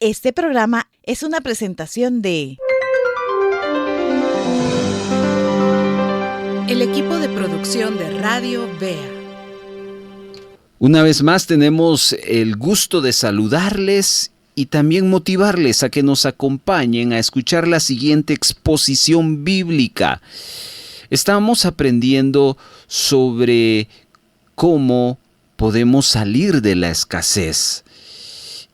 Este programa es una presentación de el equipo de producción de Radio Bea. Una vez más tenemos el gusto de saludarles y también motivarles a que nos acompañen a escuchar la siguiente exposición bíblica. Estamos aprendiendo sobre cómo podemos salir de la escasez.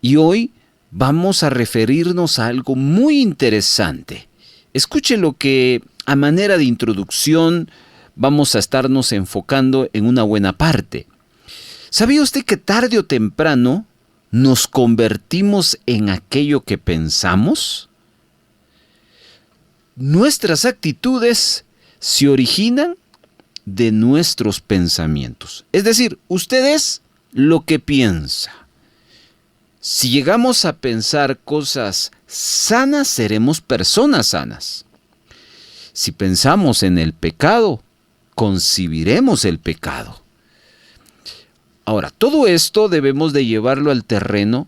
Y hoy vamos a referirnos a algo muy interesante. Escuche lo que, a manera de introducción, vamos a estarnos enfocando en una buena parte. ¿Sabía usted que tarde o temprano nos convertimos en aquello que pensamos? Nuestras actitudes se originan de nuestros pensamientos. Es decir, usted es lo que piensa. Si llegamos a pensar cosas sanas, seremos personas sanas. Si pensamos en el pecado, concebiremos el pecado. Ahora, todo esto debemos de llevarlo al terreno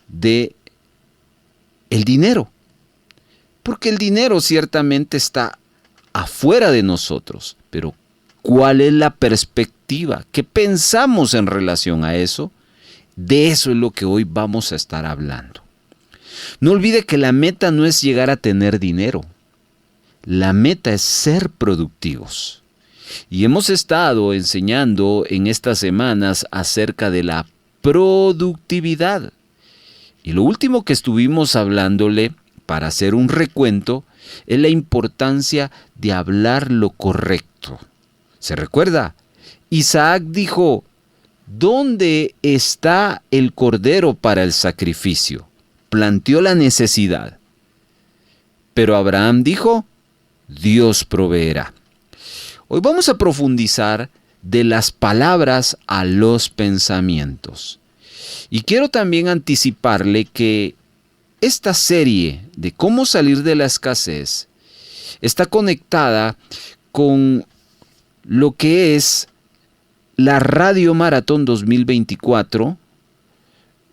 de el dinero. Porque el dinero ciertamente está afuera de nosotros. Pero, ¿cuál es la perspectiva? ¿Qué pensamos en relación a eso? De eso es lo que hoy vamos a estar hablando. No olvide que la meta no es llegar a tener dinero. La meta es ser productivos. Y hemos estado enseñando en estas semanas acerca de la productividad. Y lo último que estuvimos hablándole, para hacer un recuento, es la importancia de hablar lo correcto. ¿Se recuerda? Isaac dijo: ¿dónde está el cordero para el sacrificio? Planteó la necesidad. Pero Abraham dijo: Dios proveerá. Hoy vamos a profundizar de las palabras a los pensamientos. Y quiero también anticiparle que esta serie de cómo salir de la escasez está conectada con lo que es la Radio Maratón 2024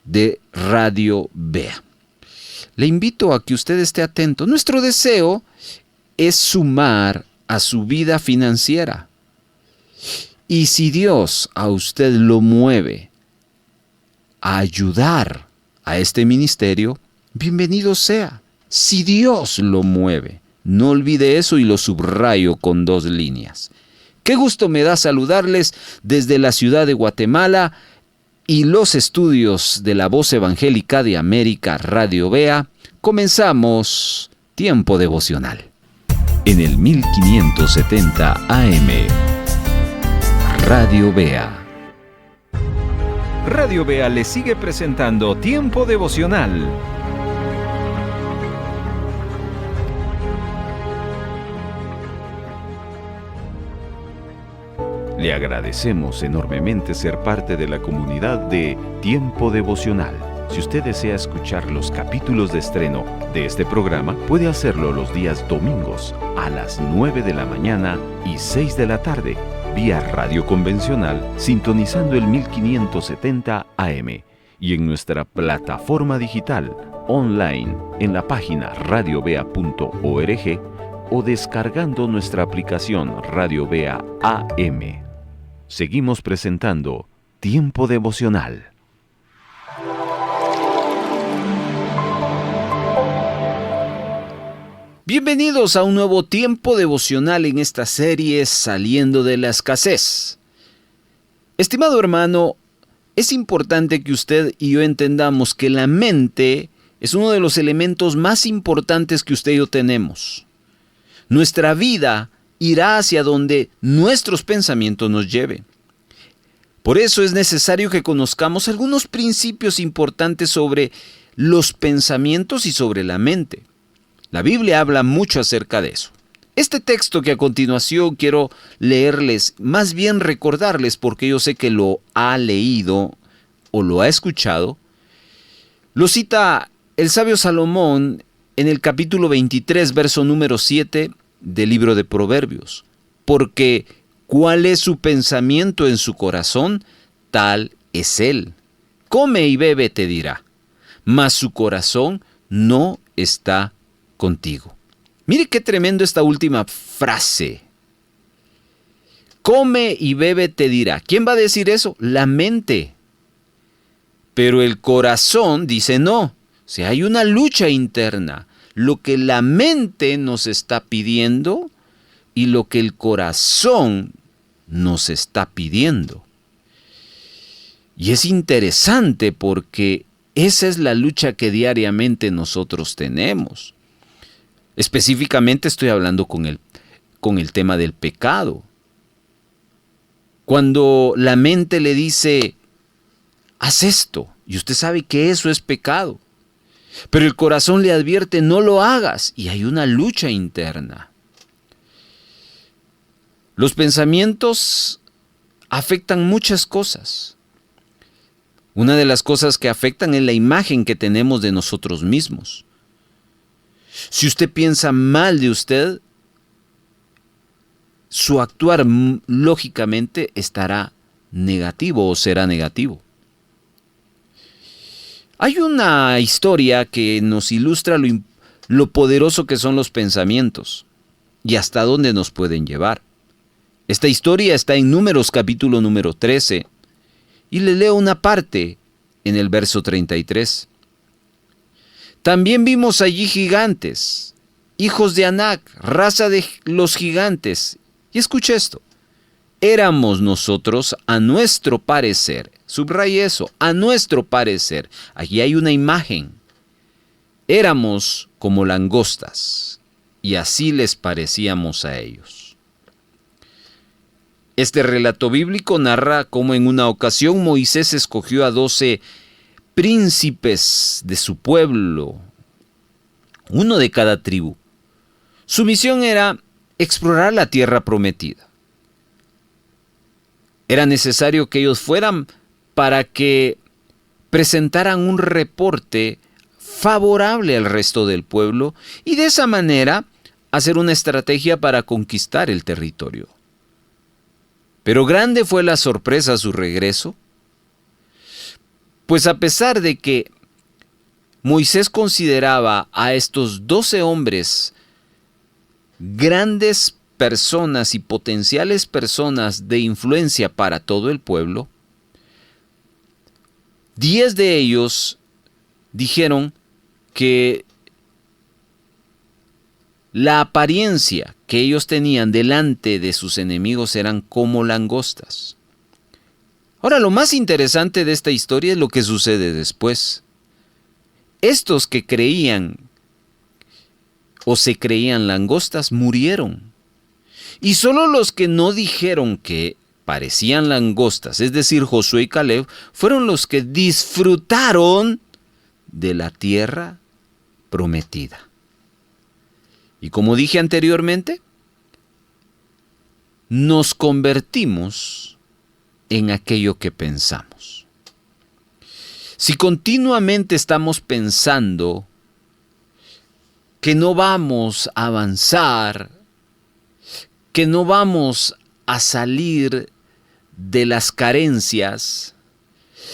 de Radio Bea. Le invito a que usted esté atento. Nuestro deseo es sumar a su vida financiera. Y si Dios a usted lo mueve a ayudar a este ministerio, bienvenido sea. Si Dios lo mueve, no olvide eso y lo subrayo con 2 líneas. Qué gusto me da saludarles desde la ciudad de Guatemala y los estudios de la Voz Evangélica de América, Radio Bea. Comenzamos Tiempo Devocional. En el 1570 AM, Radio Bea. Radio Bea le sigue presentando Tiempo Devocional. Le agradecemos enormemente ser parte de la comunidad de Tiempo Devocional. Si usted desea escuchar los capítulos de estreno de este programa, puede hacerlo los días domingos a las 9 de la mañana y 6 de la tarde, vía radio convencional, sintonizando el 1570 AM y en nuestra plataforma digital online en la página radiobea.org o descargando nuestra aplicación Radio Bea AM. Seguimos presentando Tiempo Devocional. Bienvenidos a un nuevo tiempo devocional en esta serie Saliendo de la Escasez. Estimado hermano, es importante que usted y yo entendamos que la mente es uno de los elementos más importantes que usted y yo tenemos. Nuestra vida irá hacia donde nuestros pensamientos nos lleven. Por eso es necesario que conozcamos algunos principios importantes sobre los pensamientos y sobre la mente. La Biblia habla mucho acerca de eso. Este texto que a continuación quiero leerles, más bien recordarles porque yo sé que lo ha leído o lo ha escuchado, lo cita el sabio Salomón en el capítulo 23, verso número 7 del libro de Proverbios. Porque ¿cuál es su pensamiento en su corazón? Tal es él. Come y bebe, te dirá. mas su corazón no está contigo. Mire qué tremendo esta última frase. Come y bebe te dirá. ¿Quién va a decir eso? La mente. Pero el corazón dice no. O sea, hay una lucha interna. Lo que la mente nos está pidiendo y lo que el corazón nos está pidiendo. Y es interesante porque esa es la lucha que diariamente nosotros tenemos. Específicamente estoy hablando con el tema del pecado. Cuando la mente le dice, haz esto, y usted sabe que eso es pecado, pero el corazón le advierte, no lo hagas, y hay una lucha interna. Los pensamientos afectan muchas cosas. Una de las cosas que afectan es la imagen que tenemos de nosotros mismos. Si usted piensa mal de usted, su actuar lógicamente estará negativo o será negativo. Hay una historia que nos ilustra lo poderoso que son los pensamientos y hasta dónde nos pueden llevar. Esta historia está en Números capítulo número 13 y le leo una parte en el verso 33. También vimos allí gigantes, hijos de Anac, raza de los gigantes. Y escuche esto, éramos nosotros a nuestro parecer, subraye eso, a nuestro parecer, allí hay una imagen, éramos como langostas y así les parecíamos a ellos. Este relato bíblico narra cómo en una ocasión Moisés escogió a 12 príncipes de su pueblo, uno de cada tribu. Su misión era explorar la tierra prometida. Era necesario que ellos fueran para que presentaran un reporte favorable al resto del pueblo y de esa manera hacer una estrategia para conquistar el territorio. Pero grande fue la sorpresa a su regreso, pues a pesar de que Moisés consideraba a estos 12 hombres grandes personas y potenciales personas de influencia para todo el pueblo, 10 de ellos dijeron que la apariencia que ellos tenían delante de sus enemigos eran como langostas. Ahora, lo más interesante de esta historia es lo que sucede después. Estos que creían o se creían langostas murieron. Y solo los que no dijeron que parecían langostas, es decir, Josué y Caleb, fueron los que disfrutaron de la tierra prometida. Y como dije anteriormente, nos convertimos en aquello que pensamos. Si continuamente estamos pensando que no vamos a avanzar, que no vamos a salir de las carencias,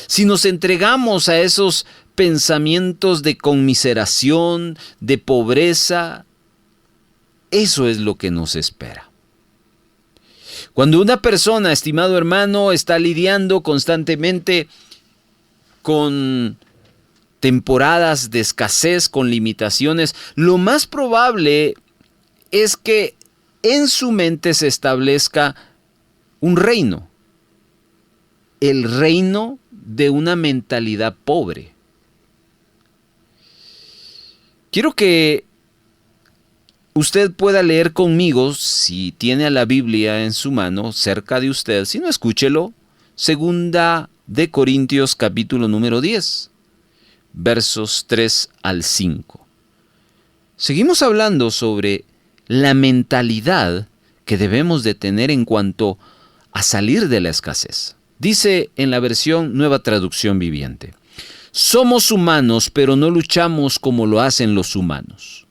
si nos entregamos a esos pensamientos de conmiseración, de pobreza, eso es lo que nos espera. Cuando una persona, estimado hermano, está lidiando constantemente con temporadas de escasez, con limitaciones, lo más probable es que en su mente se establezca un reino, el reino de una mentalidad pobre. Quiero que usted pueda leer conmigo, si tiene a la Biblia en su mano, cerca de usted, si no, escúchelo, 2 de Corintios capítulo número 10, versos 3 al 5. Seguimos hablando sobre la mentalidad que debemos de tener en cuanto a salir de la escasez. Dice en la versión Nueva Traducción Viviente: somos humanos, pero no luchamos como lo hacen los humanos.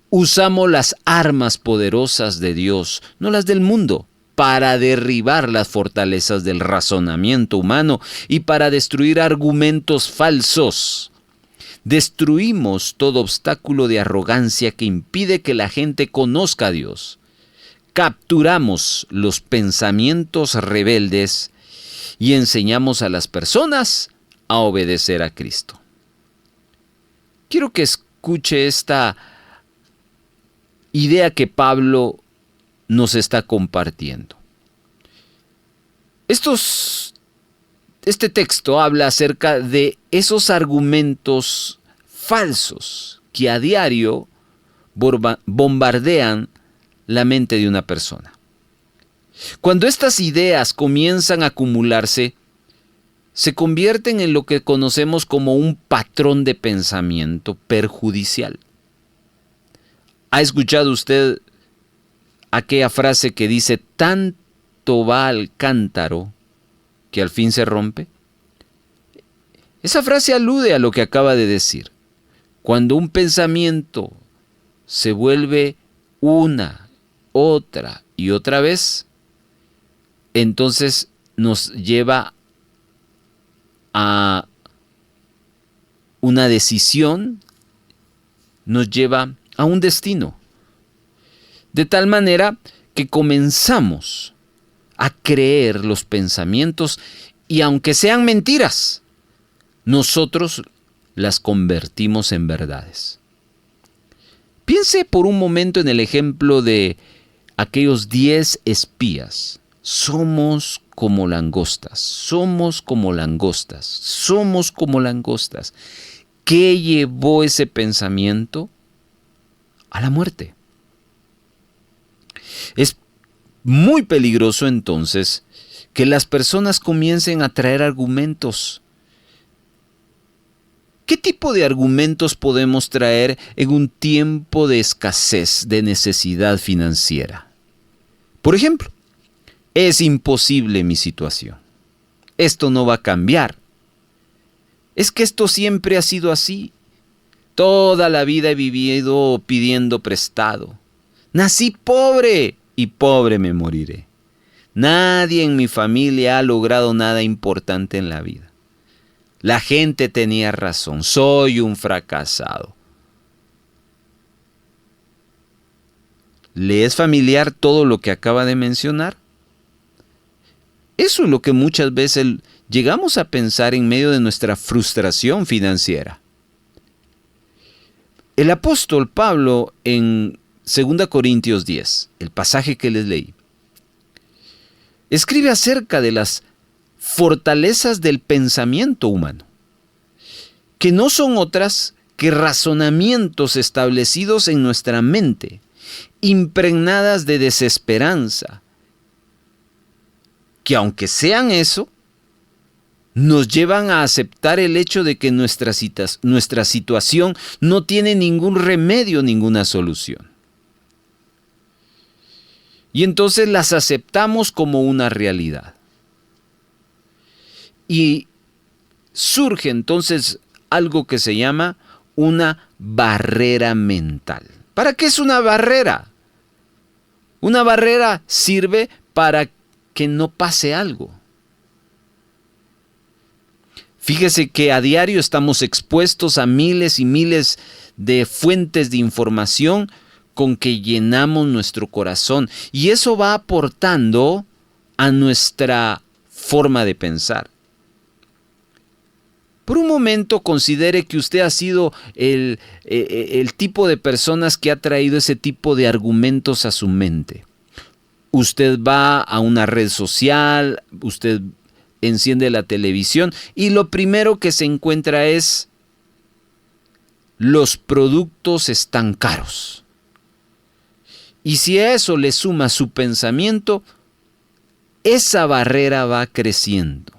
Usamos las armas poderosas de Dios, no las del mundo, para derribar las fortalezas del razonamiento humano y para destruir argumentos falsos. Destruimos todo obstáculo de arrogancia que impide que la gente conozca a Dios. Capturamos los pensamientos rebeldes y enseñamos a las personas a obedecer a Cristo. Quiero que escuche esta idea que Pablo nos está compartiendo. Este texto habla acerca de esos argumentos falsos que a diario bombardean la mente de una persona. Cuando estas ideas comienzan a acumularse, se convierten en lo que conocemos como un patrón de pensamiento perjudicial. ¿Ha escuchado usted aquella frase que dice, tanto va al cántaro que al fin se rompe? Esa frase alude a lo que acaba de decir. Cuando un pensamiento se vuelve una, otra y otra vez, entonces nos lleva a una decisión, nos lleva a un destino. De tal manera que comenzamos a creer los pensamientos y aunque sean mentiras, nosotros las convertimos en verdades. Piense por un momento en el ejemplo de aquellos 10 espías. Somos como langostas, somos como langostas, somos como langostas. ¿Qué llevó ese pensamiento? A la muerte. Es muy peligroso entonces que las personas comiencen a traer argumentos. ¿Qué tipo de argumentos podemos traer en un tiempo de escasez, de necesidad financiera? Por ejemplo, es imposible mi situación. Esto no va a cambiar. Es que esto siempre ha sido así. Toda la vida he vivido pidiendo prestado. Nací pobre y pobre me moriré. Nadie en mi familia ha logrado nada importante en la vida. La gente tenía razón, soy un fracasado. ¿Le es familiar todo lo que acaba de mencionar? Eso es lo que muchas veces llegamos a pensar en medio de nuestra frustración financiera. El apóstol Pablo en 2 Corintios 10, el pasaje que les leí, escribe acerca de las fortalezas del pensamiento humano, que no son otras que razonamientos establecidos en nuestra mente, impregnadas de desesperanza, que aunque sean eso, nos llevan a aceptar el hecho de que nuestra situación no tiene ningún remedio, ninguna solución. Y entonces las aceptamos como una realidad. Y surge entonces algo que se llama una barrera mental. ¿Para qué es una barrera? Una barrera sirve para que no pase algo. Fíjese que a diario estamos expuestos a miles y miles de fuentes de información con que llenamos nuestro corazón y eso va aportando a nuestra forma de pensar. Por un momento considere que usted ha sido el tipo de personas que ha traído ese tipo de argumentos a su mente. Usted va a una red social, usted enciende la televisión y lo primero que se encuentra es: los productos están caros. Y si a eso le suma su pensamiento, esa barrera va creciendo.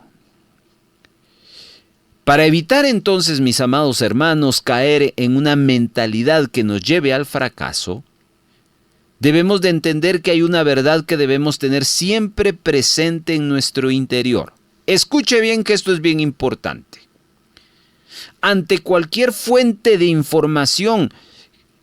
Para evitar entonces, mis amados hermanos, caer en una mentalidad que nos lleve al fracaso, debemos de entender que hay una verdad que debemos tener siempre presente en nuestro interior. Escuche bien que esto es bien importante. Ante cualquier fuente de información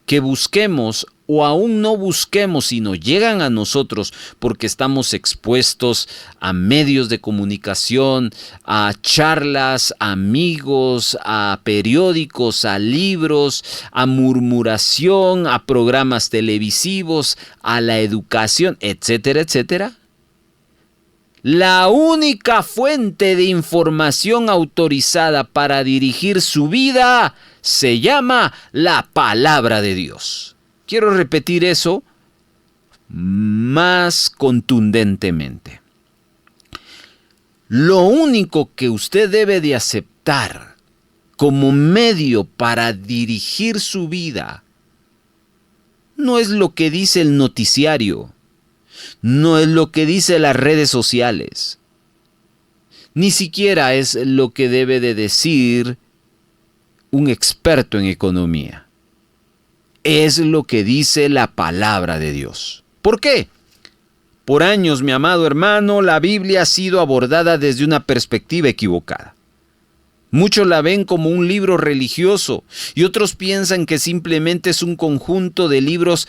que busquemos o aún no busquemos, sino llegan a nosotros porque estamos expuestos a medios de comunicación, a charlas, a amigos, a periódicos, a libros, a murmuración, a programas televisivos, a la educación, etcétera, etcétera. La única fuente de información autorizada para dirigir su vida se llama la palabra de Dios. Quiero repetir eso más contundentemente. Lo único que usted debe de aceptar como medio para dirigir su vida no es lo que dice el noticiario, no es lo que dice las redes sociales, ni siquiera es lo que debe de decir un experto en economía. Es lo que dice la palabra de Dios. ¿Por qué? Por años, mi amado hermano, la Biblia ha sido abordada desde una perspectiva equivocada. Muchos la ven como un libro religioso y otros piensan que simplemente es un conjunto de libros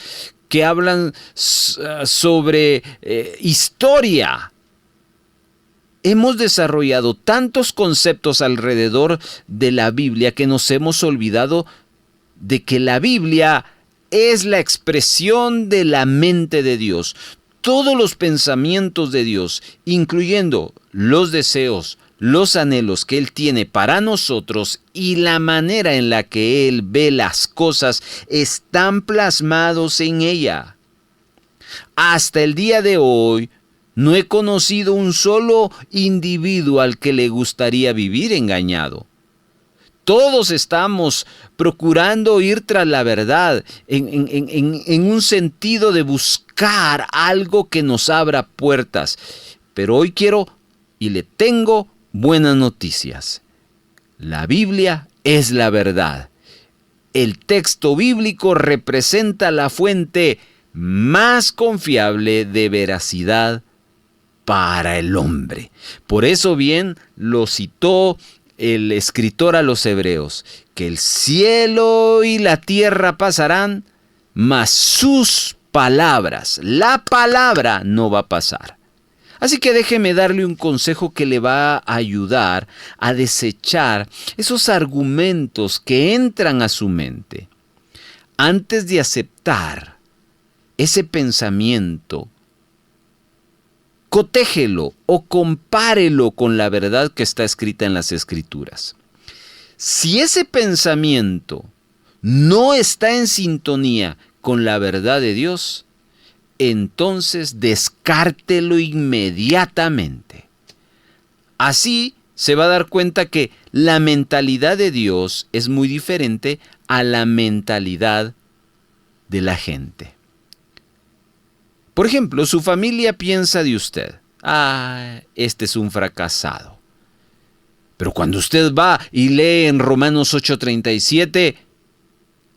que hablan sobre historia. Hemos desarrollado tantos conceptos alrededor de la Biblia que nos hemos olvidado de que la Biblia es la expresión de la mente de Dios. Todos los pensamientos de Dios, incluyendo los deseos, los anhelos que Él tiene para nosotros y la manera en la que Él ve las cosas, están plasmados en ella. Hasta el día de hoy, no he conocido un solo individuo al que le gustaría vivir engañado. Todos estamos procurando ir tras la verdad en un sentido de buscar algo que nos abra puertas. Pero hoy quiero y le tengo buenas noticias. La Biblia es la verdad. El texto bíblico representa la fuente más confiable de veracidad para el hombre. Por eso bien lo citó el escritor a los hebreos, que el cielo y la tierra pasarán, mas sus palabras, la palabra no va a pasar. Así que déjeme darle un consejo que le va a ayudar a desechar esos argumentos que entran a su mente. Antes de aceptar ese pensamiento, cotégelo o compárelo con la verdad que está escrita en las Escrituras. Si ese pensamiento no está en sintonía con la verdad de Dios, entonces descártelo inmediatamente. Así se va a dar cuenta que la mentalidad de Dios es muy diferente a la mentalidad de la gente. Por ejemplo, su familia piensa de usted, este es un fracasado. Pero cuando usted va y lee en Romanos 8:37,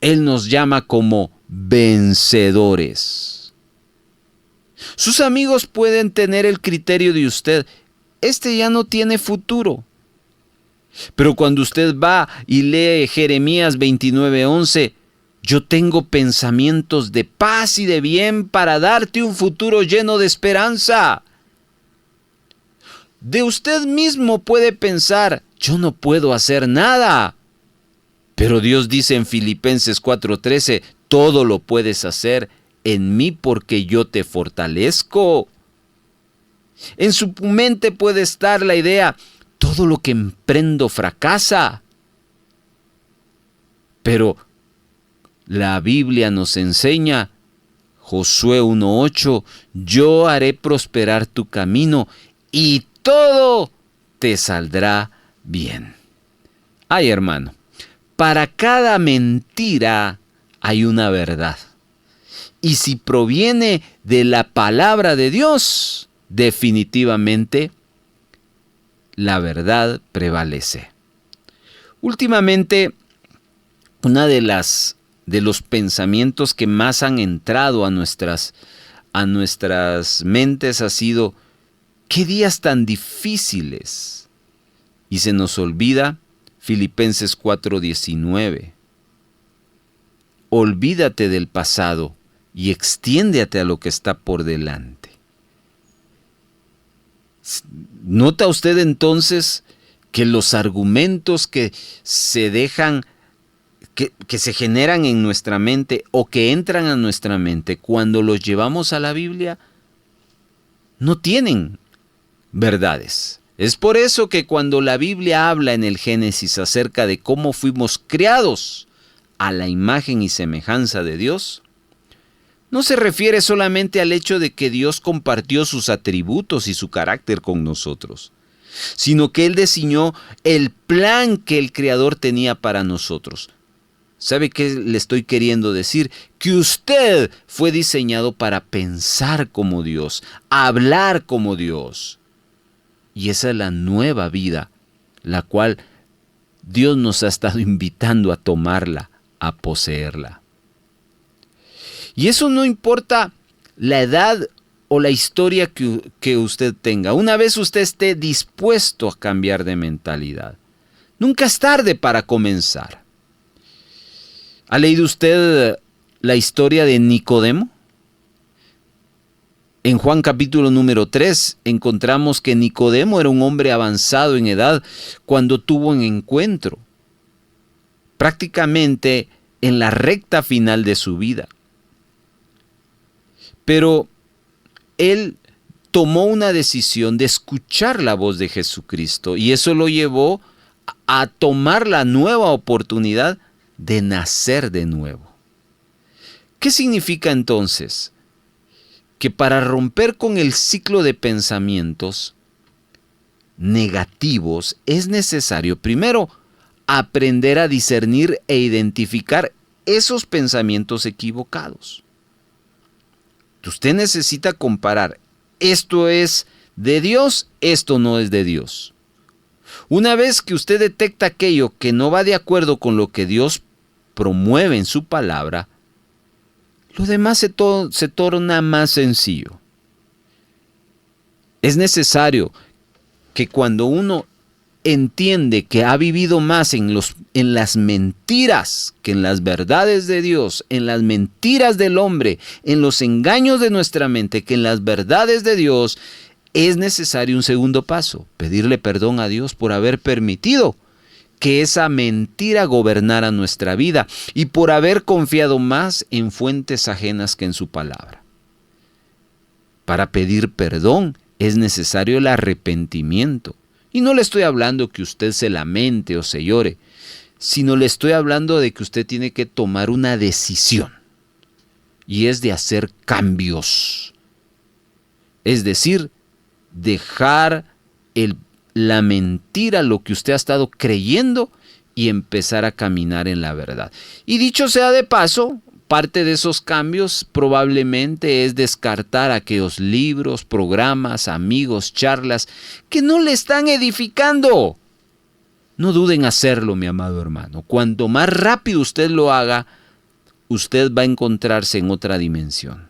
Él nos llama como vencedores. Sus amigos pueden tener el criterio de usted, este ya no tiene futuro. Pero cuando usted va y lee Jeremías 29:11, yo tengo pensamientos de paz y de bien para darte un futuro lleno de esperanza. De usted mismo puede pensar, yo no puedo hacer nada. Pero Dios dice en Filipenses 4:13, todo lo puedes hacer en mí porque yo te fortalezco. En su mente puede estar la idea, todo lo que emprendo fracasa. Pero la Biblia nos enseña, Josué 1:8, yo haré prosperar tu camino y todo te saldrá bien. Ay, hermano, para cada mentira hay una verdad. Y si proviene de la palabra de Dios, definitivamente la verdad prevalece. Últimamente, una de los pensamientos que más han entrado a nuestras mentes ha sido, ¿qué días tan difíciles? Y se nos olvida Filipenses 4:19. olvídate del pasado y extiéndete a lo que está por delante. ¿Nota usted entonces que los argumentos que se dejan, que se generan en nuestra mente o que entran a nuestra mente cuando los llevamos a la Biblia, no tienen verdades? Es por eso que cuando la Biblia habla en el Génesis acerca de cómo fuimos creados a la imagen y semejanza de Dios, no se refiere solamente al hecho de que Dios compartió sus atributos y su carácter con nosotros, sino que Él diseñó el plan que el Creador tenía para nosotros. ¿Sabe qué le estoy queriendo decir? Que usted fue diseñado para pensar como Dios, hablar como Dios. Y esa es la nueva vida, la cual Dios nos ha estado invitando a tomarla, a poseerla. Y eso no importa la edad o la historia que usted tenga. Una vez usted esté dispuesto a cambiar de mentalidad, nunca es tarde para comenzar. ¿Ha leído usted la historia de Nicodemo? En Juan capítulo número 3 encontramos que Nicodemo era un hombre avanzado en edad cuando tuvo un encuentro, prácticamente en la recta final de su vida. Pero él tomó una decisión de escuchar la voz de Jesucristo y eso lo llevó a tomar la nueva oportunidad de nacer de nuevo. ¿Qué significa entonces? Que para romper con el ciclo de pensamientos negativos es necesario primero aprender a discernir e identificar esos pensamientos equivocados. Usted necesita comparar, esto es de Dios, esto no es de Dios. Una vez que usted detecta aquello que no va de acuerdo con lo que Dios promueve en su palabra, lo demás se torna más sencillo. Es necesario que cuando uno entiende que ha vivido más en las mentiras que en las verdades de Dios, en las mentiras del hombre, en los engaños de nuestra mente que en las verdades de Dios, es necesario un segundo paso, pedirle perdón a Dios por haber permitido que esa mentira gobernara nuestra vida y por haber confiado más en fuentes ajenas que en su palabra. Para pedir perdón es necesario el arrepentimiento. Y no le estoy hablando que usted se lamente o se llore, sino le estoy hablando de que usted tiene que tomar una decisión. Y es de hacer cambios. Es decir, dejar la mentira, lo que usted ha estado creyendo, y empezar a caminar en la verdad. Y dicho sea de paso, parte de esos cambios probablemente es descartar aquellos libros, programas, amigos, charlas que no le están edificando. No duden en hacerlo, mi amado hermano. Cuanto más rápido usted lo haga, usted va a encontrarse en otra dimensión.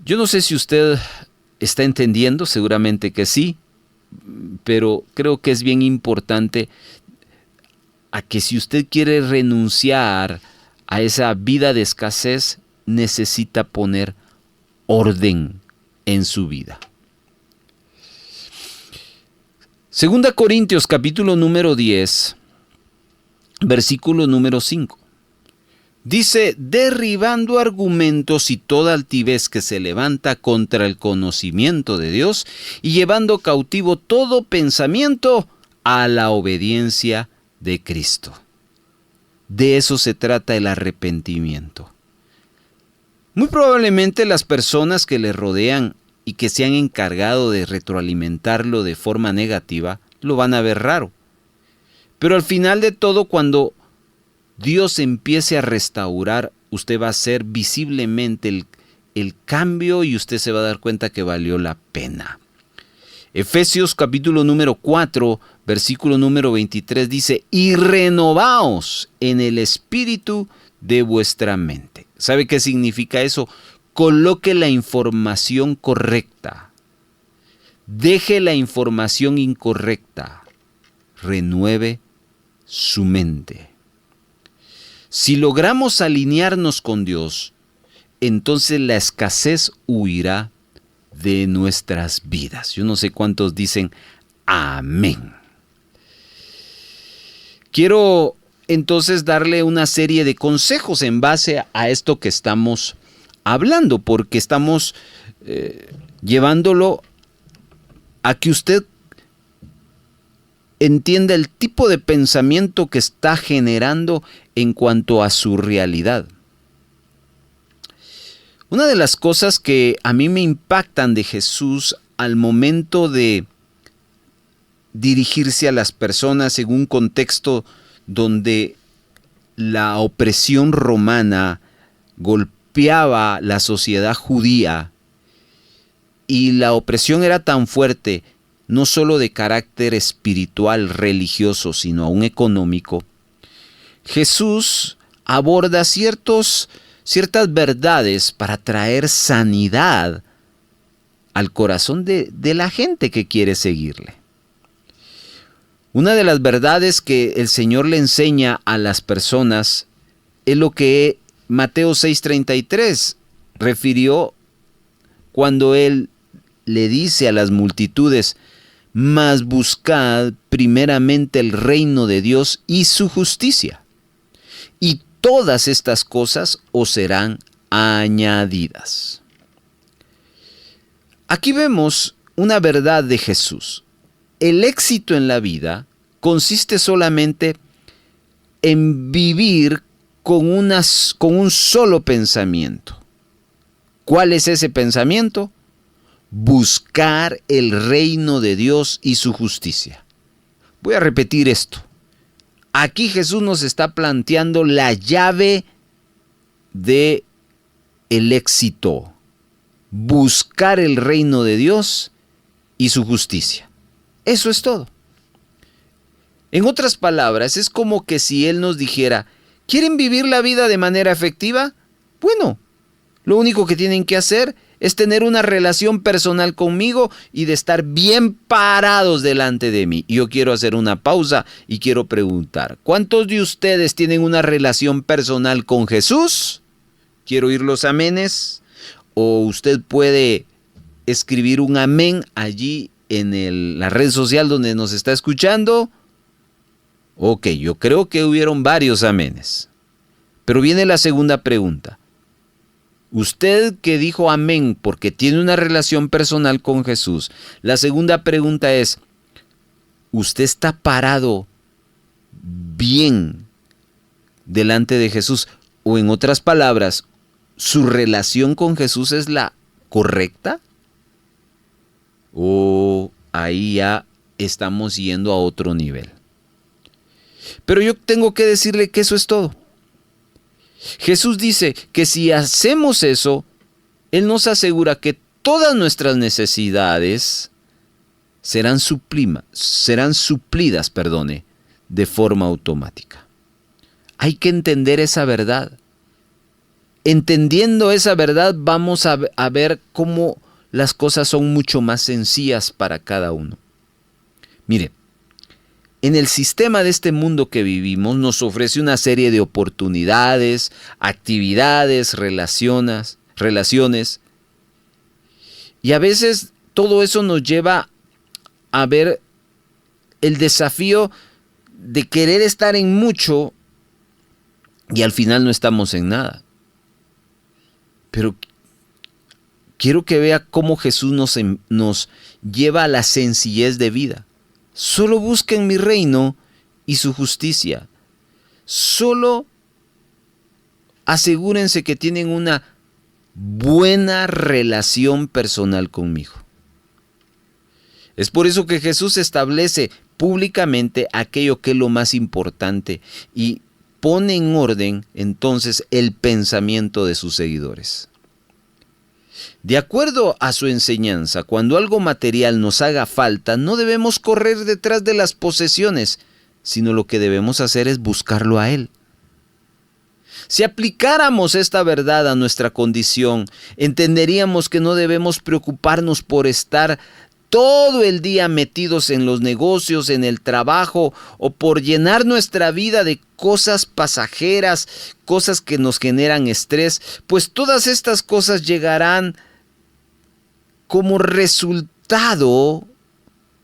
Yo no sé si usted está entendiendo, seguramente que sí, pero creo que es bien importante a que si usted quiere renunciar a esa vida de escasez, necesita poner orden en su vida. 2 Corintios capítulo número 10, versículo número 5. Dice, derribando argumentos y toda altivez que se levanta contra el conocimiento de Dios y llevando cautivo todo pensamiento a la obediencia de Cristo. De eso se trata el arrepentimiento. Muy probablemente las personas que le rodean y que se han encargado de retroalimentarlo de forma negativa, lo van a ver raro. Pero al final de todo, cuando Dios empiece a restaurar, usted va a hacer visiblemente el cambio y usted se va a dar cuenta que valió la pena. Efesios capítulo número 4, versículo número 23 dice, y renovaos en el espíritu de vuestra mente. ¿Sabe qué significa eso? Coloque la información correcta. Deje la información incorrecta. Renueve su mente. Si logramos alinearnos con Dios, entonces la escasez huirá de nuestras vidas. Yo no sé cuántos dicen amén. Quiero entonces darle una serie de consejos en base a esto que estamos hablando, porque estamos llevándolo a que usted entienda el tipo de pensamiento que está generando en cuanto a su realidad. Una de las cosas que a mí me impactan de Jesús al momento de dirigirse a las personas en un contexto donde la opresión romana golpeaba la sociedad judía y la opresión era tan fuerte, no solo de carácter espiritual, religioso, sino aún económico, Jesús aborda ciertas verdades para traer sanidad al corazón de la gente que quiere seguirle. Una de las verdades que el Señor le enseña a las personas es lo que Mateo 6:33 refirió cuando Él le dice a las multitudes: mas buscad primeramente el reino de Dios y su justicia, y todas estas cosas os serán añadidas. Aquí vemos una verdad de Jesús. El éxito en la vida consiste solamente en vivir con un solo pensamiento. ¿Cuál es ese pensamiento? Buscar el reino de Dios y su justicia. Voy a repetir esto. Aquí Jesús nos está planteando la llave de el éxito. Buscar el reino de Dios y su justicia. Eso es todo. En otras palabras, es como que si Él nos dijera: ¿quieren vivir la vida de manera efectiva? Bueno, lo único que tienen que hacer es tener una relación personal conmigo y de estar bien parados delante de mí. Y yo quiero hacer una pausa y quiero preguntar: ¿cuántos de ustedes tienen una relación personal con Jesús? Quiero oír los amenes. O usted puede escribir un amén allí en la red social donde nos está escuchando. Ok, yo creo que hubieron varios amenes. Pero viene la segunda pregunta. Usted que dijo amén porque tiene una relación personal con Jesús, la segunda pregunta es: ¿usted está parado bien delante de Jesús? O en otras palabras, ¿su relación con Jesús es la correcta? O ahí ya estamos yendo a otro nivel. Pero yo tengo que decirle que eso es todo. Jesús dice que si hacemos eso, Él nos asegura que todas nuestras necesidades serán suplidas, de forma automática. Hay que entender esa verdad. Entendiendo esa verdad, vamos a ver cómo las cosas son mucho más sencillas para cada uno. Mire, en el sistema de este mundo que vivimos nos ofrece una serie de oportunidades, actividades, relaciones, y a veces todo eso nos lleva a ver el desafío de querer estar en mucho y al final no estamos en nada. Pero quiero que vea cómo Jesús nos lleva a la sencillez de vida. Solo busquen mi reino y su justicia. Solo asegúrense que tienen una buena relación personal conmigo. Es por eso que Jesús establece públicamente aquello que es lo más importante y pone en orden entonces el pensamiento de sus seguidores. De acuerdo a su enseñanza, cuando algo material nos haga falta, no debemos correr detrás de las posesiones, sino lo que debemos hacer es buscarlo a Él. Si aplicáramos esta verdad a nuestra condición, entenderíamos que no debemos preocuparnos por estar todo el día metidos en los negocios, en el trabajo, o por llenar nuestra vida de cosas pasajeras, cosas que nos generan estrés, pues todas estas cosas llegarán como resultado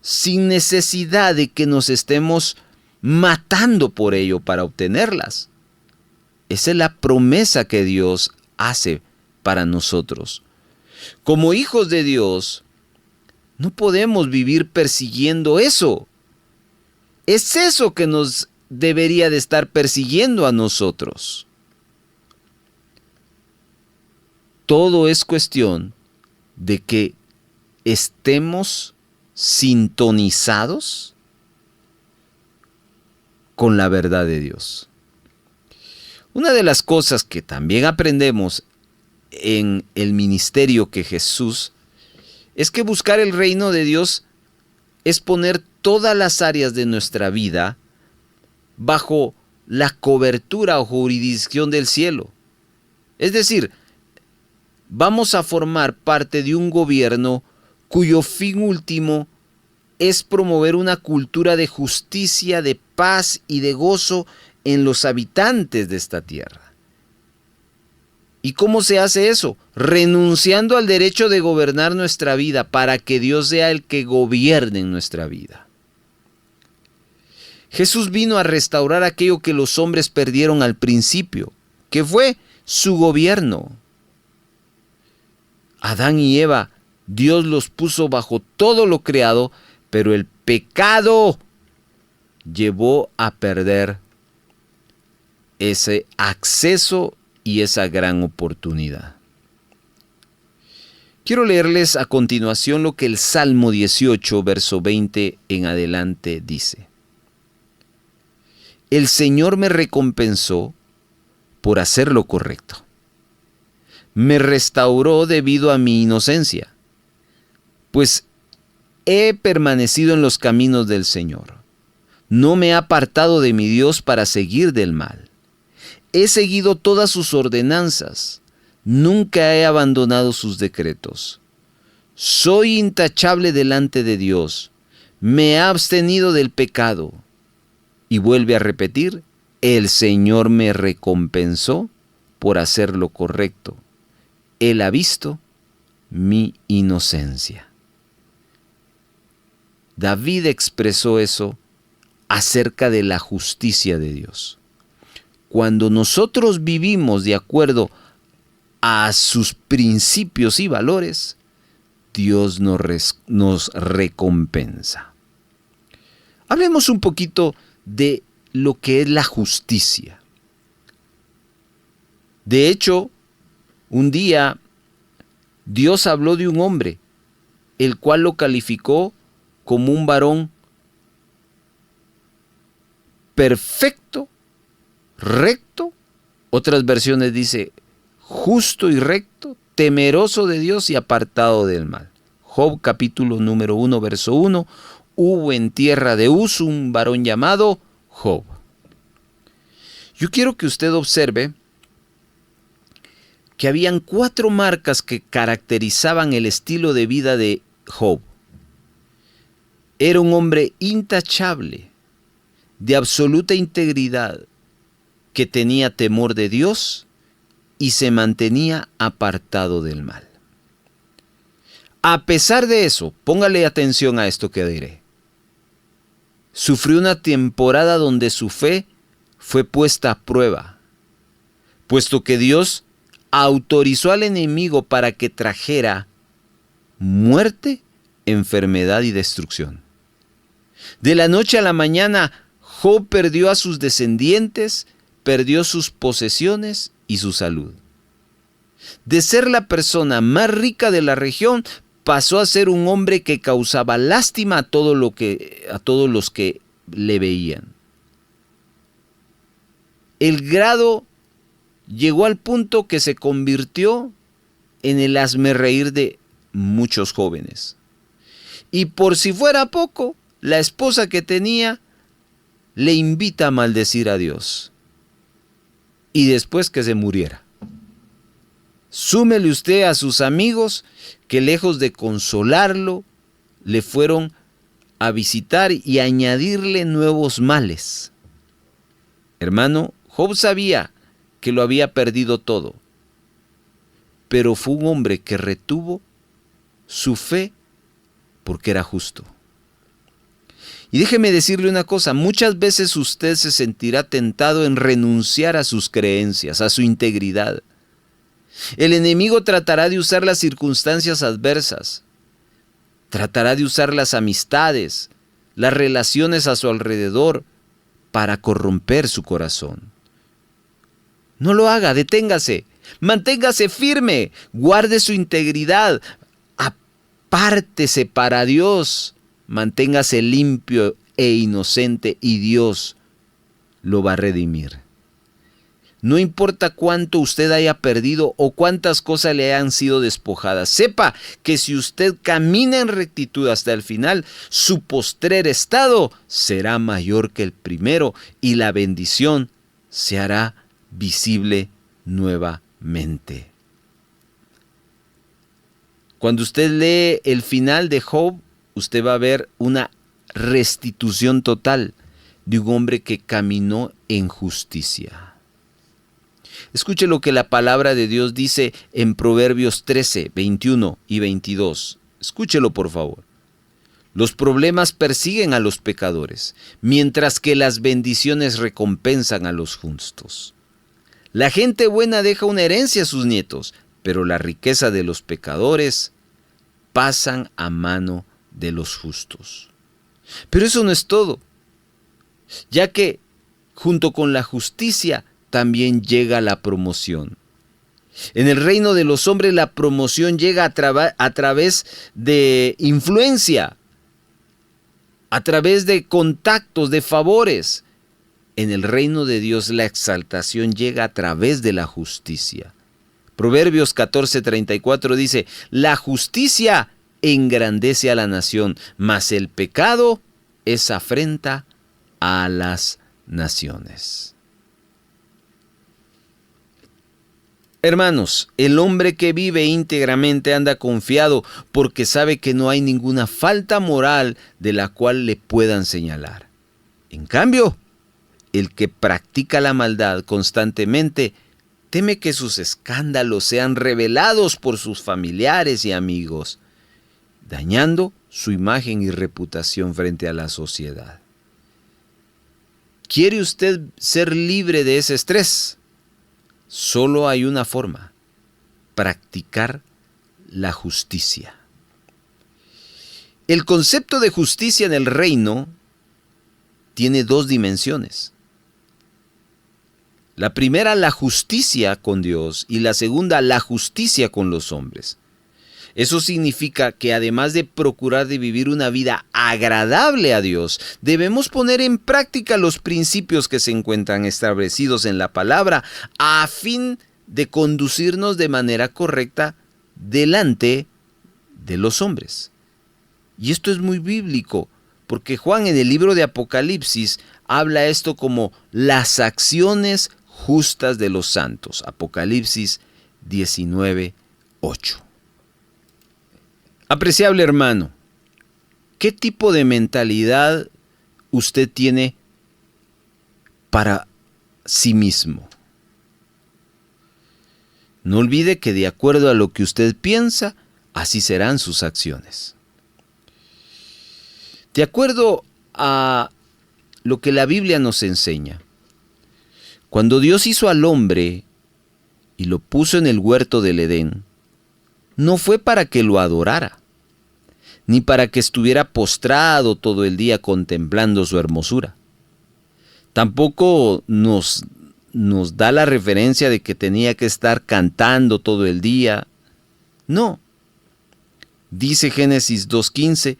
sin necesidad de que nos estemos matando por ello para obtenerlas. Esa es la promesa que Dios hace para nosotros. Como hijos de Dios, no podemos vivir persiguiendo eso. Es eso que nos debería de estar persiguiendo a nosotros. Todo es cuestión de que estemos sintonizados con la verdad de Dios. Una de las cosas que también aprendemos en el ministerio que Jesús es que buscar el reino de Dios es poner todas las áreas de nuestra vida bajo la cobertura o jurisdicción del cielo. Es decir, vamos a formar parte de un gobierno cuyo fin último es promover una cultura de justicia, de paz y de gozo en los habitantes de esta tierra. ¿Y cómo se hace eso? Renunciando al derecho de gobernar nuestra vida para que Dios sea el que gobierne en nuestra vida. Jesús vino a restaurar aquello que los hombres perdieron al principio, que fue su gobierno. Adán y Eva, Dios los puso bajo todo lo creado, pero el pecado llevó a perder ese acceso y esa gran oportunidad. Quiero leerles a continuación lo que el Salmo 18, verso 20 en adelante dice. El Señor me recompensó por hacer lo correcto. Me restauró debido a mi inocencia, pues he permanecido en los caminos del Señor. No me he apartado de mi Dios para seguir del mal. He seguido todas sus ordenanzas, nunca he abandonado sus decretos. Soy intachable delante de Dios, me he abstenido del pecado. Y vuelve a repetir, el Señor me recompensó por hacer lo correcto. Él ha visto mi inocencia. David expresó eso acerca de la justicia de Dios. Cuando nosotros vivimos de acuerdo a sus principios y valores, Dios nos recompensa. Hablemos un poquito de lo que es la justicia. De hecho, un día Dios habló de un hombre, el cual lo calificó como un varón perfecto, recto, otras versiones dice justo y recto, temeroso de Dios y apartado del mal. Job capítulo número 1, verso 1, hubo en tierra de Uz un varón llamado Job. Yo quiero que usted observe que habían 4 marcas que caracterizaban el estilo de vida de Job. Era un hombre intachable, de absoluta integridad, que tenía temor de Dios y se mantenía apartado del mal. A pesar de eso, póngale atención a esto que diré. Sufrió una temporada donde su fe fue puesta a prueba, puesto que Dios autorizó al enemigo para que trajera muerte, enfermedad y destrucción. De la noche a la mañana, Job perdió a sus descendientes, perdió sus posesiones y su salud. De ser la persona más rica de la región, pasó a ser un hombre que causaba lástima a todos los que le veían. El grado llegó al punto que se convirtió en el hazmerreír de muchos jóvenes. Y por si fuera poco, la esposa que tenía le invita a maldecir a Dios. Y después que se muriera. Súmele usted a sus amigos que lejos de consolarlo, le fueron a visitar y a añadirle nuevos males. Hermano, Job sabía que lo había perdido todo, pero fue un hombre que retuvo su fe porque era justo. Y déjeme decirle una cosa, muchas veces usted se sentirá tentado en renunciar a sus creencias, a su integridad. El enemigo tratará de usar las circunstancias adversas, tratará de usar las amistades, las relaciones a su alrededor para corromper su corazón. No lo haga, deténgase, manténgase firme, guarde su integridad, apártese para Dios, manténgase limpio e inocente y Dios lo va a redimir. No importa cuánto usted haya perdido o cuántas cosas le hayan sido despojadas. Sepa que si usted camina en rectitud hasta el final, su postrer estado será mayor que el primero y la bendición se hará visible nuevamente. Cuando usted lee el final de Job, usted va a ver una restitución total de un hombre que caminó en justicia. Escuche lo que la palabra de Dios dice en Proverbios 13, 21 y 22. Escúchelo, por favor. Los problemas persiguen a los pecadores, mientras que las bendiciones recompensan a los justos. La gente buena deja una herencia a sus nietos, pero la riqueza de los pecadores pasan a mano de los justos. Pero eso no es todo, ya que junto con la justicia también llega la promoción. En el reino de los hombres la promoción llega a través de influencia, a través de contactos, de favores. En el reino de Dios la exaltación llega a través de la justicia. Proverbios 14:34 dice, la justicia engrandece a la nación, mas el pecado es afrenta a las naciones. Hermanos, el hombre que vive íntegramente anda confiado porque sabe que no hay ninguna falta moral de la cual le puedan señalar. En cambio, el que practica la maldad constantemente teme que sus escándalos sean revelados por sus familiares y amigos, dañando su imagen y reputación frente a la sociedad. ¿Quiere usted ser libre de ese estrés? Solo hay una forma: practicar la justicia. El concepto de justicia en el reino tiene dos dimensiones. La primera, la justicia con Dios, y la segunda, la justicia con los hombres. Eso significa que además de procurar de vivir una vida agradable a Dios, debemos poner en práctica los principios que se encuentran establecidos en la palabra a fin de conducirnos de manera correcta delante de los hombres. Y esto es muy bíblico, porque Juan en el libro de Apocalipsis habla esto como las acciones justas de los santos. Apocalipsis 19:8. Apreciable hermano, ¿qué tipo de mentalidad usted tiene para sí mismo? No olvide que de acuerdo a lo que usted piensa, así serán sus acciones. De acuerdo a lo que la Biblia nos enseña, cuando Dios hizo al hombre y lo puso en el huerto del Edén, no fue para que lo adorara, ni para que estuviera postrado todo el día contemplando su hermosura. Tampoco nos da la referencia de que tenía que estar cantando todo el día. No. Dice Génesis 2:15,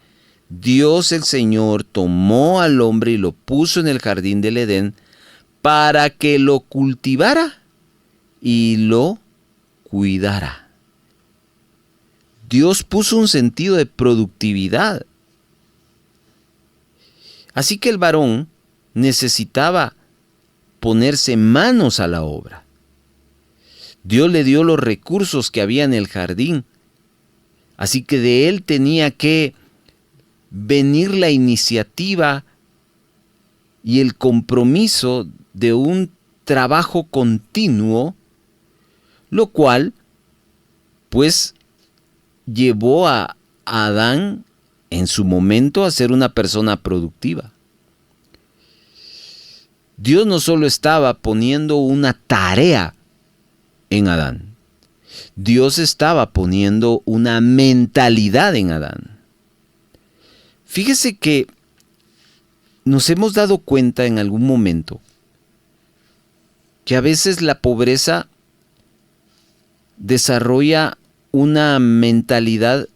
Dios el Señor tomó al hombre y lo puso en el jardín del Edén para que lo cultivara y lo cuidara. Dios puso un sentido de productividad. Así que el varón necesitaba ponerse manos a la obra. Dios le dio los recursos que había en el jardín, así que de él tenía que venir la iniciativa y el compromiso de un trabajo continuo, lo cual pues llevó a Adán en su momento a ser una persona productiva. Dios no solo estaba poniendo una tarea en Adán, Dios estaba poniendo una mentalidad en Adán. Fíjese que nos hemos dado cuenta en algún momento que a veces la pobreza desarrolla una mentalidad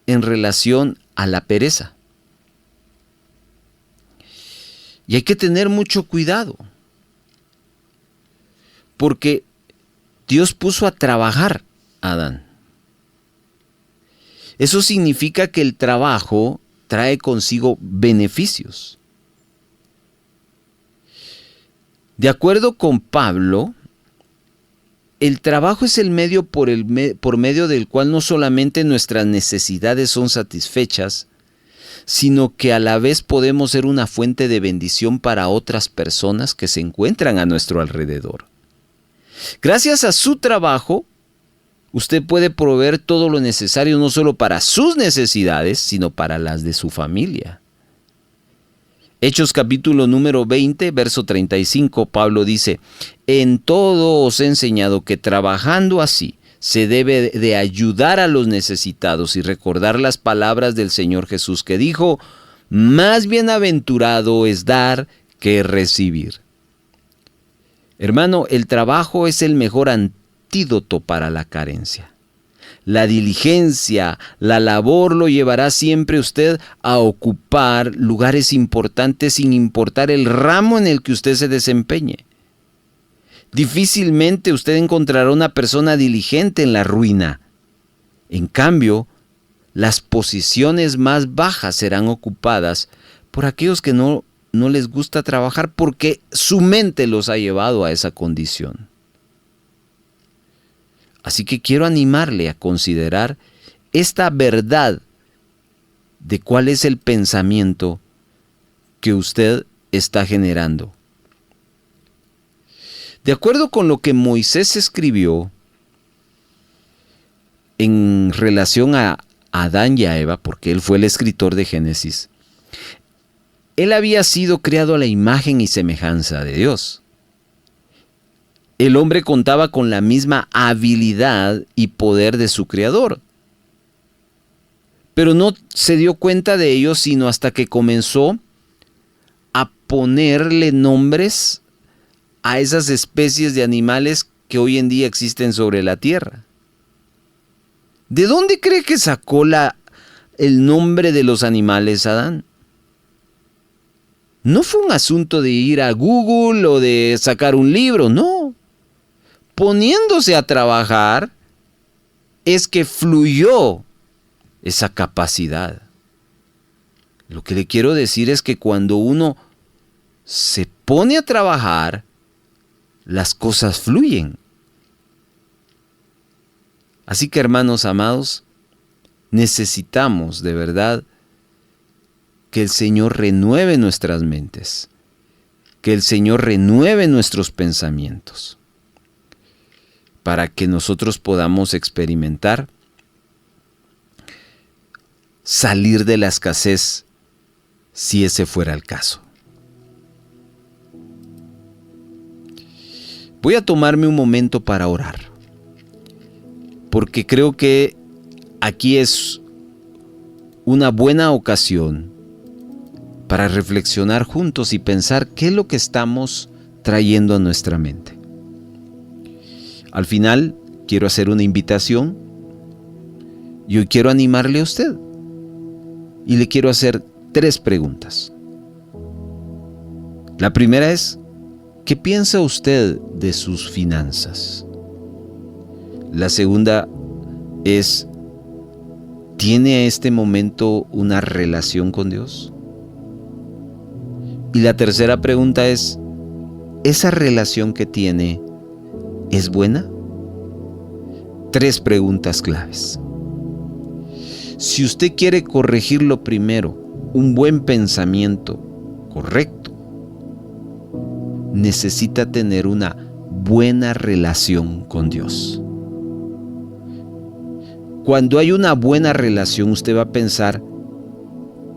en relación a la pereza. Y hay que tener mucho cuidado, porque Dios puso a trabajar a Adán. Eso significa que el trabajo trae consigo beneficios. De acuerdo con Pablo, el trabajo es el medio por medio del cual no solamente nuestras necesidades son satisfechas, sino que a la vez podemos ser una fuente de bendición para otras personas que se encuentran a nuestro alrededor. Gracias a su trabajo, usted puede proveer todo lo necesario no solo para sus necesidades, sino para las de su familia. Hechos capítulo número 20, verso 35, Pablo dice: en todo os he enseñado que trabajando así se debe de ayudar a los necesitados y recordar las palabras del Señor Jesús que dijo: más bienaventurado es dar que recibir. Hermano, el trabajo es el mejor antídoto para la carencia. La diligencia, la labor lo llevará siempre usted a ocupar lugares importantes sin importar el ramo en el que usted se desempeñe. Difícilmente usted encontrará una persona diligente en la ruina. En cambio, las posiciones más bajas serán ocupadas por aquellos que no les gusta trabajar porque su mente los ha llevado a esa condición. Así que quiero animarle a considerar esta verdad de cuál es el pensamiento que usted está generando. De acuerdo con lo que Moisés escribió en relación a Adán y a Eva, porque él fue el escritor de Génesis, él había sido creado a la imagen y semejanza de Dios. El hombre contaba con la misma habilidad y poder de su creador, pero no se dio cuenta de ello sino hasta que comenzó a ponerle nombres a esas especies de animales que hoy en día existen sobre la tierra. ¿De dónde cree que sacó el nombre de los animales Adán? No fue un asunto de ir a Google o de sacar un libro, no. Poniéndose a trabajar es que fluyó esa capacidad. Lo que le quiero decir es que cuando uno se pone a trabajar, las cosas fluyen. Así que, hermanos amados, necesitamos de verdad que el Señor renueve nuestras mentes, que el Señor renueve nuestros pensamientos, para que nosotros podamos experimentar salir de la escasez si ese fuera el caso. Voy a tomarme un momento para orar, porque creo que aquí es una buena ocasión para reflexionar juntos y pensar qué es lo que estamos trayendo a nuestra mente. Al final, quiero hacer una invitación y hoy quiero animarle a usted y le quiero hacer 3 preguntas. La primera es: ¿qué piensa usted de sus finanzas? La segunda es: ¿tiene a este momento una relación con Dios? Y la tercera pregunta es: ¿esa relación que tiene es buena? 3 preguntas claves. Si usted quiere corregir lo primero, un buen pensamiento correcto, necesita tener una buena relación con Dios. Cuando hay una buena relación, usted va a pensar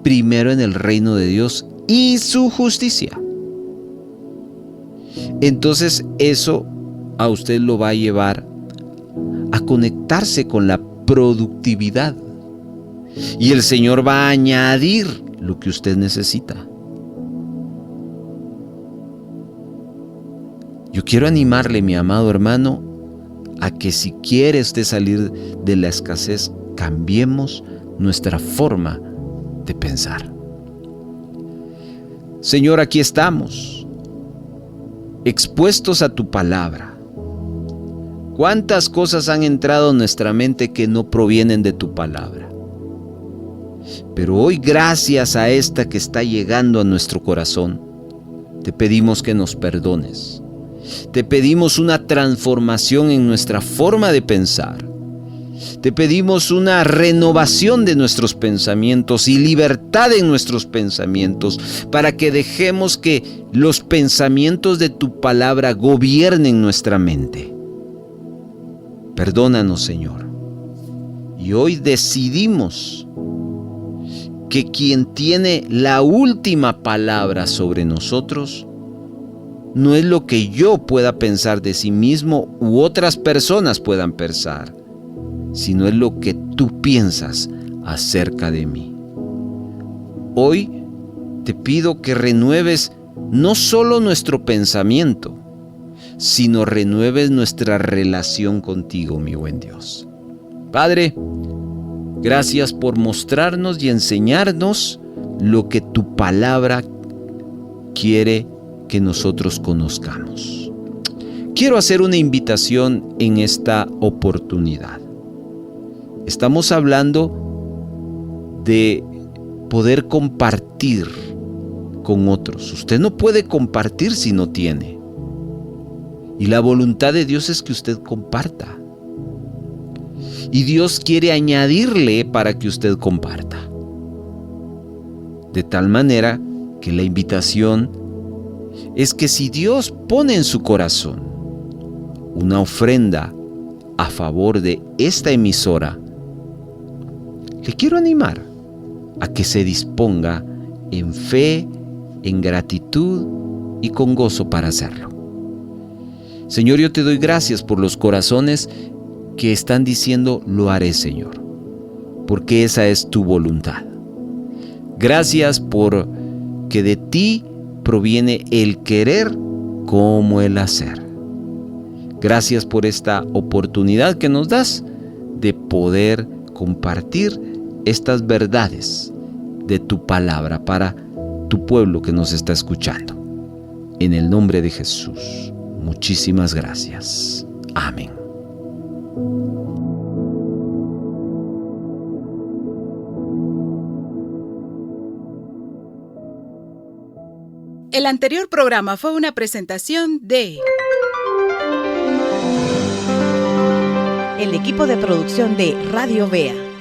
primero en el reino de Dios y su justicia. Entonces eso a usted lo va a llevar a conectarse con la productividad. Y el Señor va a añadir lo que usted necesita. Yo quiero animarle, mi amado hermano, a que si quiere usted salir de la escasez, cambiemos nuestra forma de pensar. Señor, aquí estamos, expuestos a tu palabra. ¿Cuántas cosas han entrado en nuestra mente que no provienen de tu palabra? Pero hoy, gracias a esta que está llegando a nuestro corazón, te pedimos que nos perdones. Te pedimos una transformación en nuestra forma de pensar. Te pedimos una renovación de nuestros pensamientos y libertad en nuestros pensamientos para que dejemos que los pensamientos de tu palabra gobiernen nuestra mente. Perdónanos, Señor. Y hoy decidimos que quien tiene la última palabra sobre nosotros no es lo que yo pueda pensar de sí mismo u otras personas puedan pensar, sino es lo que tú piensas acerca de mí. Hoy te pido que renueves no solo nuestro pensamiento, sino renueves nuestra relación contigo, mi buen Dios. Padre, gracias por mostrarnos y enseñarnos lo que tu palabra quiere que nosotros conozcamos. Quiero hacer una invitación en esta oportunidad. Estamos hablando de poder compartir con otros. Usted no puede compartir si no tiene. Y la voluntad de Dios es que usted comparta. Y Dios quiere añadirle para que usted comparta. De tal manera que la invitación es que si Dios pone en su corazón una ofrenda a favor de esta emisora, le quiero animar a que se disponga en fe, en gratitud y con gozo para hacerlo. Señor, yo te doy gracias por los corazones que están diciendo, lo haré, Señor, porque esa es tu voluntad. Gracias por que de ti proviene el querer como el hacer. Gracias por esta oportunidad que nos das de poder compartir estas verdades de tu palabra para tu pueblo que nos está escuchando. En el nombre de Jesús, muchísimas gracias. Amén. El anterior programa fue una presentación de el equipo de producción de Radio Vea.